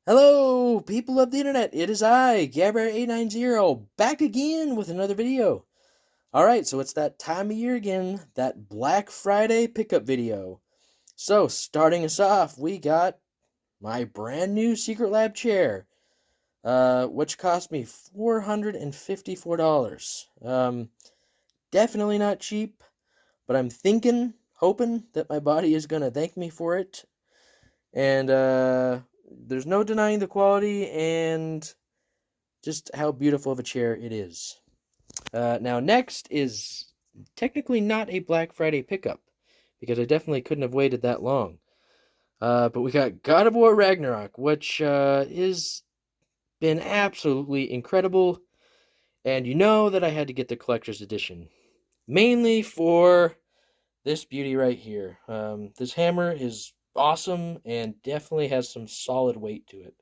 Hello, people of the internet. It is I, Gabber890, back again with another video. Alright, so it's that time of year again, that Black Friday pickup video. So, starting us off, we got my brand new Secret Lab chair, which cost me $454. Definitely not cheap, but I'm hoping that my body is gonna thank me for it. And, there's no denying the quality and just how beautiful of a chair it is. Now, next is technically not a Black Friday pickup, because I definitely couldn't have waited that long. But we got God of War Ragnarok, which has been absolutely incredible. And you know that I had to get the collector's edition, mainly for this beauty right here. This hammer is awesome and definitely has some solid weight to it.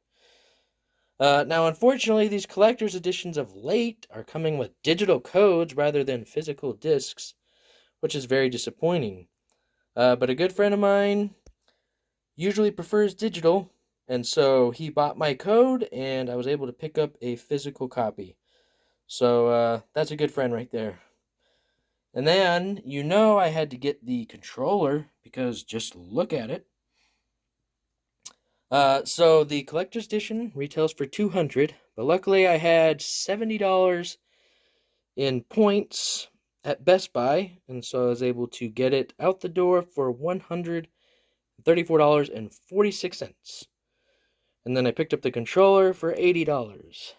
Now, unfortunately, these collector's editions of late are coming with digital codes rather than physical discs, which is very disappointing. But a good friend of mine usually prefers digital, and so he bought my code, and I was able to pick up a physical copy. So that's a good friend right there. And then, I had to get the controller, because just look at it. So the collector's edition retails for $200, but luckily I had $70 in points at Best Buy, and so I was able to get it out the door for $134.46. And then I picked up the controller for $80.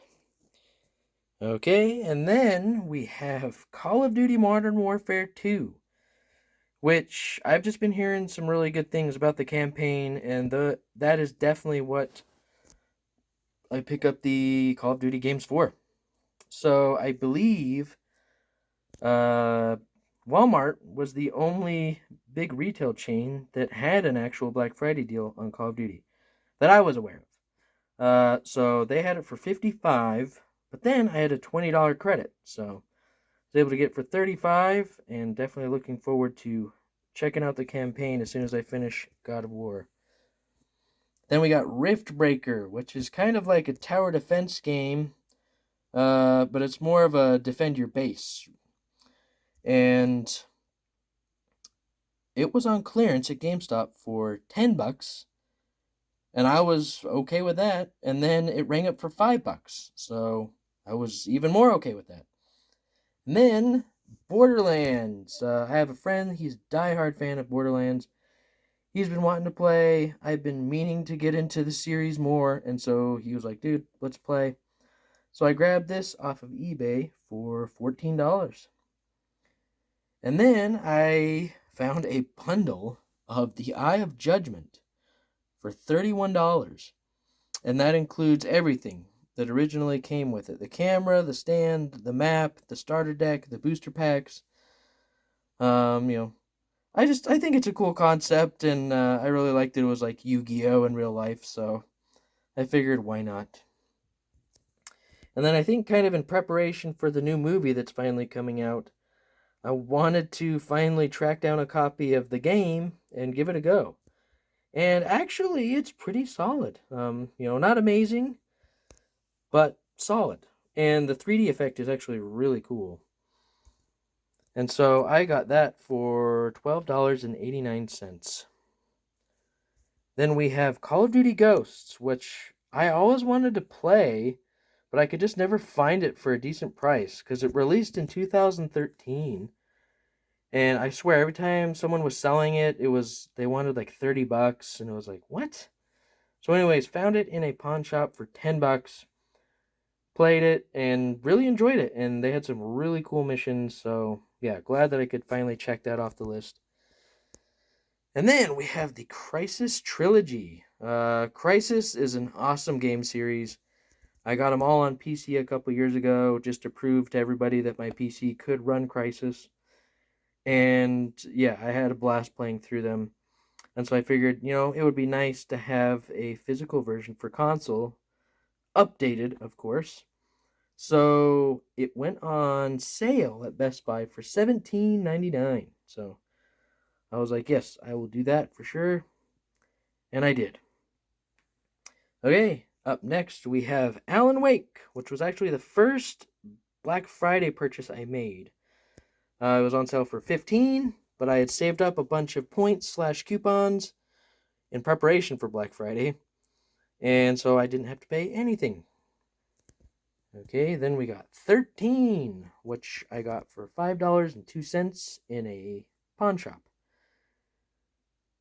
Okay, and then we have Call of Duty Modern Warfare 2, which I've just been hearing some really good things about the campaign, and that is definitely what I pick up the Call of Duty games for. So I believe uh, Walmart was the only big retail chain that had an actual Black Friday deal on Call of Duty that I was aware of. So they had it for 55, but then I had a $20 credit, so I was able to get it for 35, and definitely looking forward to checking out the campaign as soon as I finish God of War. Then we got Rift Breaker, which is kind of like a tower defense game, but it's more of a defend your base. And it was on clearance at GameStop for $10, and I was okay with that. And then it rang up for $5, so I was even more okay with that. And then Borderlands. I have a friend, he's a diehard fan of Borderlands. He's been wanting to play. I've been meaning to get into the series more, and so he was like, dude, let's play. So I grabbed this off of eBay for $14. And then I found a bundle of The Eye of Judgment for $31. And that includes everything that originally came with it: the camera, the stand, the map, the starter deck, the booster packs. Um, you know, I think it's a cool concept, and I really liked it. It was like Yu-Gi-Oh in real life, so I figured why not. And then I think, kind of in preparation for the new movie that's finally coming out, I wanted to finally track down a copy of the game and give it a go. And actually, it's pretty solid. Not amazing, but solid. And the 3D effect is actually really cool. And so I got that for $12.89. Then we have Call of Duty Ghosts, which I always wanted to play, but I could just never find it for a decent price because it released in 2013. And I swear, every time someone was selling it, they wanted like $30, and it was like, what? So, anyways, found it in a pawn shop for $10, played it, and really enjoyed it. And they had some really cool missions. So, yeah, glad that I could finally check that off the list. And then we have the Crisis Trilogy. Crisis is an awesome game series. I got them all on PC a couple years ago just to prove to everybody that my PC could run Crisis. And yeah, I had a blast playing through them. And so I figured, it would be nice to have a physical version for console, updated, of course. So it went on sale at Best Buy for $17.99. So I was like, yes, I will do that for sure. And I did. Okay, Up next, we have Alan Wake, which was actually the first Black Friday purchase I made. It was on sale for $15, but I had saved up a bunch of points/coupons in preparation for Black Friday, and so I didn't have to pay anything. Okay, then we got 13, which I got for $5.02 in a pawn shop.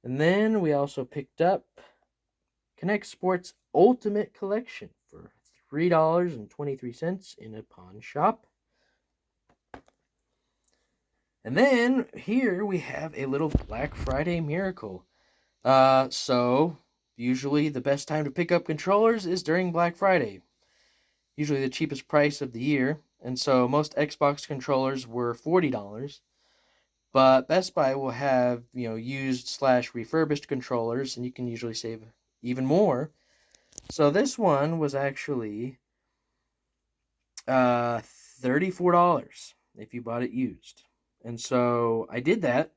And then we also picked up Connect Sports Ultimate Collection for $3.23 in a pawn shop. And then here we have a little Black Friday miracle. So usually the best time to pick up controllers is during Black Friday. Usually the cheapest price of the year. And so most Xbox controllers were $40. But Best Buy will have, used/refurbished controllers, and you can usually save even more. So this one was actually $34 if you bought it used. And so I did that.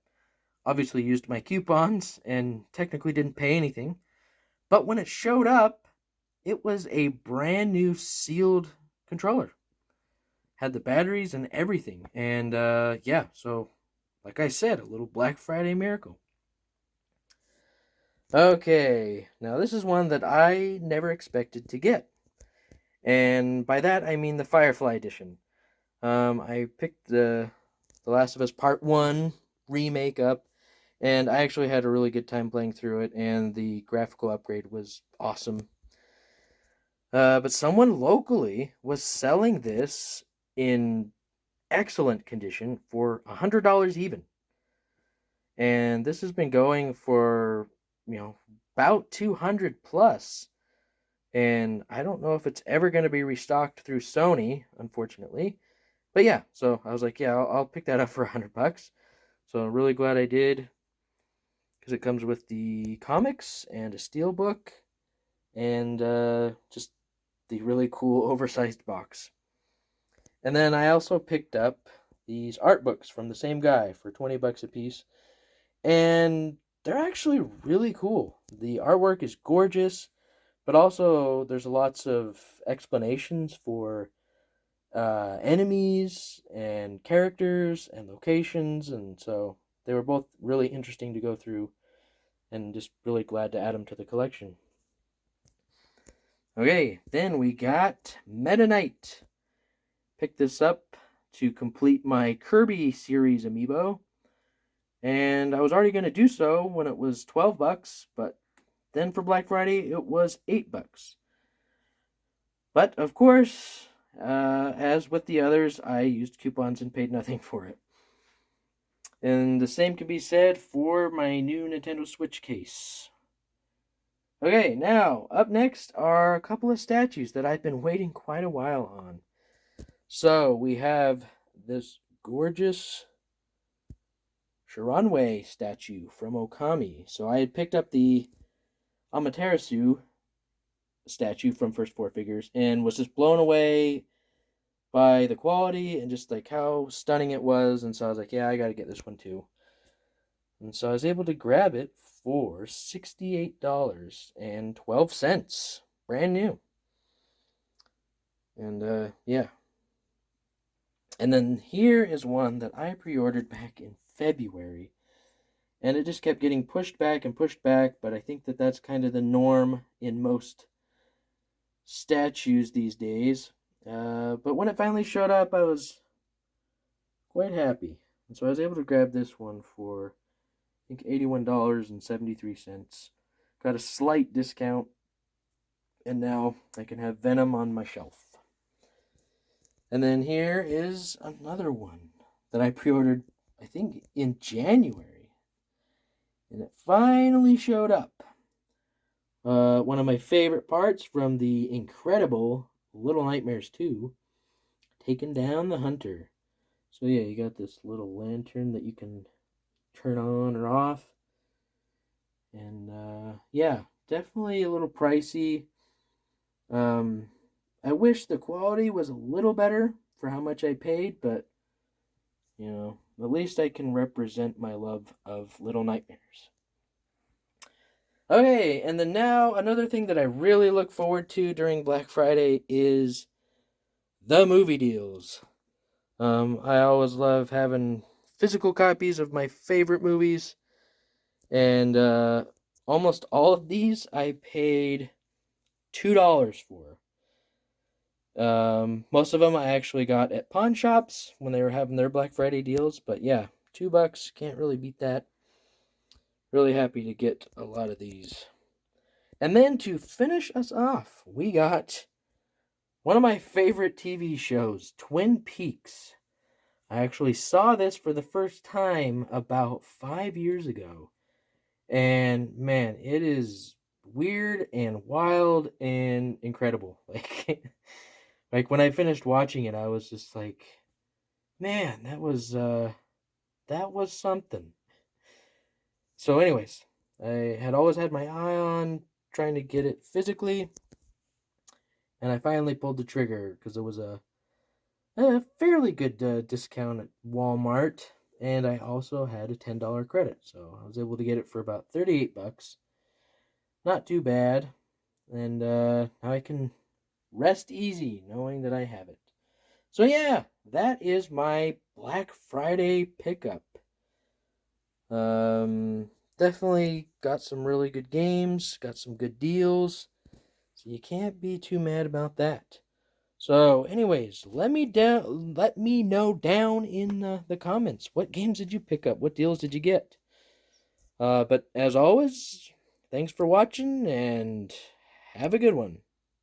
Obviously used my coupons and technically didn't pay anything. But when it showed up, it was a brand new sealed controller. Had the batteries and everything. And so like I said, a little Black Friday miracle. Okay, now this is one that I never expected to get. And by that I mean the Firefly Edition. I picked the Last of Us Part 1 remake up, and I actually had a really good time playing through it, and the graphical upgrade was awesome. But someone locally was selling this in excellent condition for $100 even. And this has been going for, about 200 plus. And I don't know if it's ever going to be restocked through Sony, unfortunately. But yeah, so I was like, yeah, I'll pick that up for $100. So I'm really glad I did, because it comes with the comics and a steelbook and just the really cool oversized box. And then I also picked up these art books from the same guy for $20 a piece. And they're actually really cool. The artwork is gorgeous, but also there's lots of explanations for enemies and characters and locations, and so they were both really interesting to go through, and just really glad to add them to the collection. Okay, then we got Meta Knight. Picked this up to complete my Kirby series amiibo, and I was already going to do so when it was $12, but then for Black Friday it was $8. But of course, as with the others, I used coupons and paid nothing for it. And the same can be said for my new Nintendo Switch case. Okay, now, up next are a couple of statues that I've been waiting quite a while on. So, we have this gorgeous Shiranui statue from Okami. So, I had picked up the Amaterasu statue from First Four Figures and was just blown away by the quality and just like how stunning it was. And so I was like, yeah, I gotta get this one too. And so I was able to grab it for $68.12, brand new. And yeah. And then here is one that I pre-ordered back in February, and it just kept getting pushed back and pushed back, but I think that that's kind of the norm in most statues these days. But when it finally showed up, I was quite happy. And so I was able to grab this one for, I think, $81.73. Got a slight discount, and now I can have Venom on my shelf. And then here is another one that I pre-ordered, I think, in January. And it finally showed up. One of my favorite parts from the incredible Little Nightmares 2, Taking Down the Hunter. So yeah, you got this little lantern that you can turn on or off. And yeah, definitely a little pricey. I wish the quality was a little better for how much I paid, but at least I can represent my love of Little Nightmares. Okay, and then now another thing that I really look forward to during Black Friday is the movie deals. I always love having physical copies of my favorite movies, and almost all of these I paid $2 for. Most of them I actually got at pawn shops when they were having their Black Friday deals, but yeah, $2 can't really beat that. Really happy to get a lot of these. And then to finish us off, we got one of my favorite TV shows, Twin Peaks. I actually saw this for the first time about 5 years ago. And man, it is weird and wild and incredible. Like when I finished watching it, I was just like, man, that was something. So anyways, I had always had my eye on trying to get it physically, and I finally pulled the trigger because it was a fairly good discount at Walmart, and I also had a $10 credit, so I was able to get it for about $38. Not too bad, and now I can rest easy knowing that I have it. So yeah, that is my Black Friday pickup. Um, Definitely got some really good games, got some good deals, so you can't be too mad about that. So, anyways, let me know down in the comments what games did you pick up, what deals did you get. But as always, thanks for watching and have a good one.